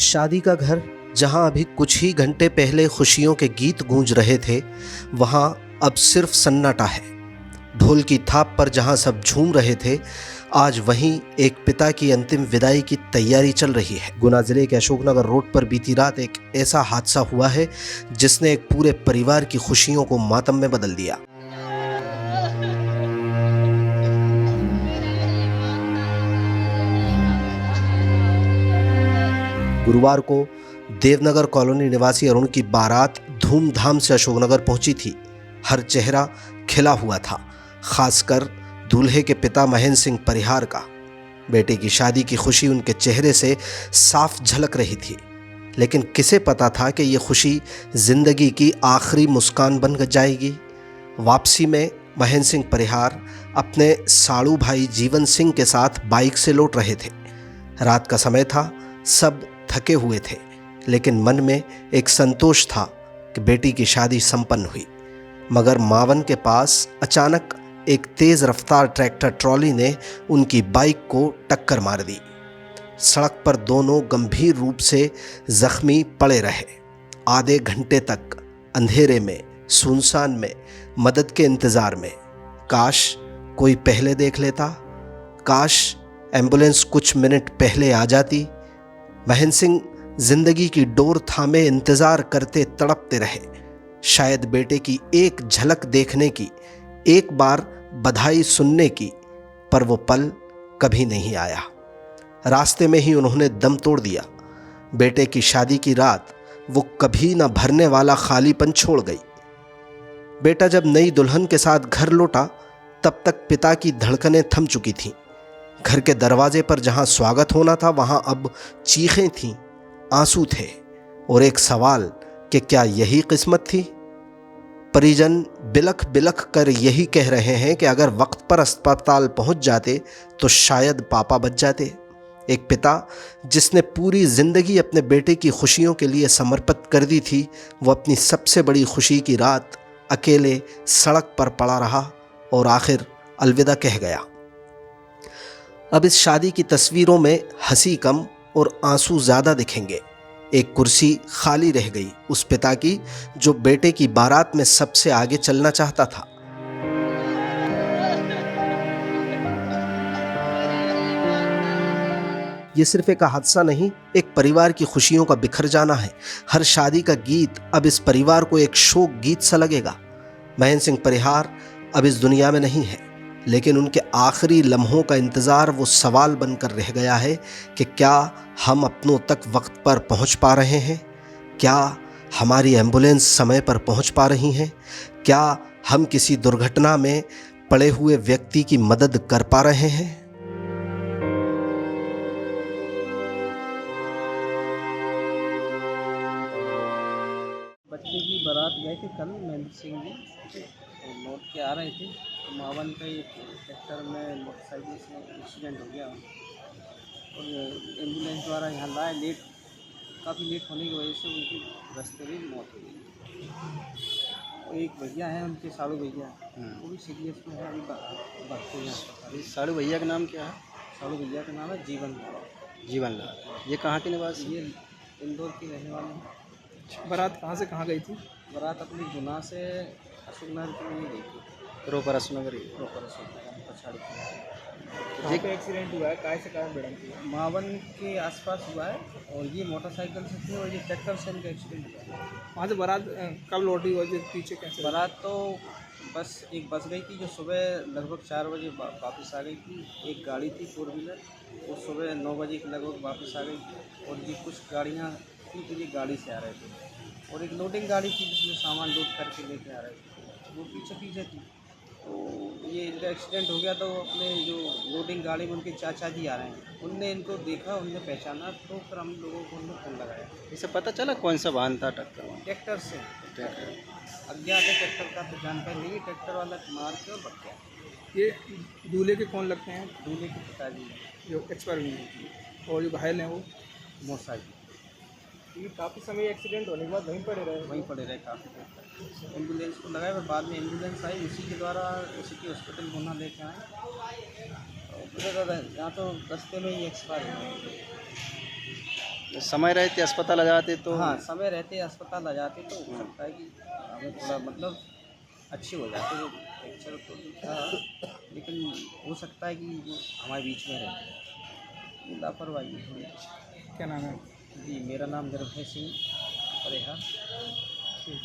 शादी का घर, जहां अभी कुछ ही घंटे पहले खुशियों के गीत गूंज रहे थे, वहां अब सिर्फ सन्नाटा है। ढोल की थाप पर जहां सब झूम रहे थे, आज वहीं एक पिता की अंतिम विदाई की तैयारी चल रही है। गुना जिले के अशोकनगर रोड पर बीती रात एक ऐसा हादसा हुआ है जिसने एक पूरे परिवार की खुशियों को मातम में बदल दिया। गुरुवार को देवनगर कॉलोनी निवासी अरुण की बारात धूमधाम से अशोकनगर पहुंची थी। हर चेहरा खिला हुआ था, खासकर दूल्हे के पिता महेंद्र सिंह परिहार का। बेटे की शादी की खुशी उनके चेहरे से साफ झलक रही थी, लेकिन किसे पता था कि ये खुशी जिंदगी की आखिरी मुस्कान बन जाएगी। वापसी में महेंद्र सिंह परिहार अपने साड़ू भाई जीवन सिंह के साथ बाइक से लौट रहे थे। रात का समय था, सब थके हुए थे, लेकिन मन में एक संतोष था कि बेटी की शादी संपन्न हुई। मगर मावन के पास अचानक एक तेज रफ्तार ट्रैक्टर ट्रॉली ने उनकी बाइक को टक्कर मार दी। सड़क पर दोनों गंभीर रूप से जख्मी पड़े रहे। आधे घंटे तक अंधेरे में, सुनसान में, मदद के इंतजार में। काश कोई पहले देख लेता, काश एम्बुलेंस कुछ मिनट पहले आ जाती। महेंद्र सिंह जिंदगी की डोर थामे इंतजार करते तड़पते रहे, शायद बेटे की एक झलक देखने की, एक बार बधाई सुनने की, पर वो पल कभी नहीं आया। रास्ते में ही उन्होंने दम तोड़ दिया। बेटे की शादी की रात वो कभी न भरने वाला खालीपन छोड़ गई। बेटा जब नई दुल्हन के साथ घर लौटा, तब तक पिता की धड़कनें थम चुकी थीं। घर के दरवाजे पर जहां स्वागत होना था, वहां अब चीखें थीं, आंसू थे और एक सवाल कि क्या यही किस्मत थी। परिजन बिलख बिलख कर यही कह रहे हैं कि अगर वक्त पर अस्पताल पहुंच जाते तो शायद पापा बच जाते। एक पिता जिसने पूरी जिंदगी अपने बेटे की खुशियों के लिए समर्पित कर दी थी, वो अपनी सबसे बड़ी खुशी की रात अकेले सड़क पर पड़ा रहा और आखिर अलविदा कह गया। अब इस शादी की तस्वीरों में हंसी कम और आंसू ज़्यादा दिखेंगे। एक कुर्सी खाली रह गई उस पिता की जो बेटे की बारात में सबसे आगे चलना चाहता था। ये सिर्फ एक हादसा नहीं, एक परिवार की खुशियों का बिखर जाना है। हर शादी का गीत अब इस परिवार को एक शोक गीत सा लगेगा। महेंद्र सिंह परिहार अब इस दुनिया में नहीं है, लेकिन उनके आखिरी लम्हों का इंतज़ार वो सवाल बनकर रह गया है कि क्या हम अपनों तक वक्त पर पहुंच पा रहे हैं? क्या हमारी एम्बुलेंस समय पर पहुंच पा रही हैं? क्या हम किसी दुर्घटना में पड़े हुए व्यक्ति की मदद कर पा रहे हैं? बच्चे की बारात गए थे कल महेंद्र सिंह जी, तो लौट के आ रहे थे तो मावन का एक ट्रैक्टर में मोटरसाइकिल से एक्सीडेंट हो गया और एम्बुलेंस द्वारा यहाँ लाए। काफ़ी लेट होने की वजह से उनकी रास्ते में मौत हो गई। और एक भैया हैं उनके, साड़ू भैया, वो भी सीरियस में है, अभी भर्ती हैं अस्पताल। साड़ू भैया का नाम क्या है? साड़ू भैया का नाम है जीवन जीवन। ये कहाँ के निवासी? ये इंदौर की रहने वाले हैं। बारात कहाँ से कहाँ गई थी? बारात अपनी गुना से अशोकनगर के लिए गई थी। रोपर अशोकनगर। पछाड़ी ये क्या एक्सीडेंट हुआ है? काय से कारण भिड़ंत हुआ? मावन के आसपास हुआ है और ये मोटरसाइकिल से थे और ये ट्रैक्टर से इनका एक्सीडेंट हुआ। वहाँ से बारात कब लौटी और जो पीछे कैसे? बारात तो एक बस गई थी जो सुबह लगभग 4 बजे वापस आ गई थी। एक गाड़ी थी 4 व्हीलर, वो सुबह 9 बजे के लगभग वापस आ गई थी। और ये कुछ गाड़ियाँ थी तो ये गाड़ी से आ रहे थे और एक लोडिंग गाड़ी थी जिसमें सामान लोड करके लेके आ रहे थे, वो पीछे थी। तो ये इनका एक्सीडेंट हो गया तो अपने जो लोडिंग गाड़ी में उनके चाचा जी आ रहे हैं, उनने इनको देखा, उनने पहचाना, तो फिर हम लोगों को उन्होंने फ़ोन लगाया। इसे पता चला कौन सा वाहन था टक्कर? ट्रैक्टर से अज्ञात है, ट्रैक्टर का तो जानकारी नहीं, ट्रैक्टर वाला मार के और बच गया। ये दूल्हे के कौन लगते हैं? दूल्हे के पिताजी जो एक्सपायर हुए हैं और जो घायल हैं वो मोसाजी। ये काफ़ी समय एक्सीडेंट होने के बाद वहीं पड़े रहे काफ़ी देर तक। एम्बुलेंस को लगाया, फिर बाद में एम्बुलेंस आई, उसी के द्वारा उसी के हॉस्पिटल गुना लेके आए। यहाँ तो रास्ते में ही एक्सपायर हो गए। समय रहते अस्पताल आ जाते तो हाँ, समय रहते अस्पताल आ जाते तो हो सकता है कि हमें थोड़ा मतलब अच्छे हो जाते वो फ्रैक्चर तो था, लेकिन हो सकता है कि वो हमारे बीच में रहते। ये लापरवाही है थोड़ी। क्या नाम है? जी, मेरा नाम निर्भय सिंह परेहा। ठीक।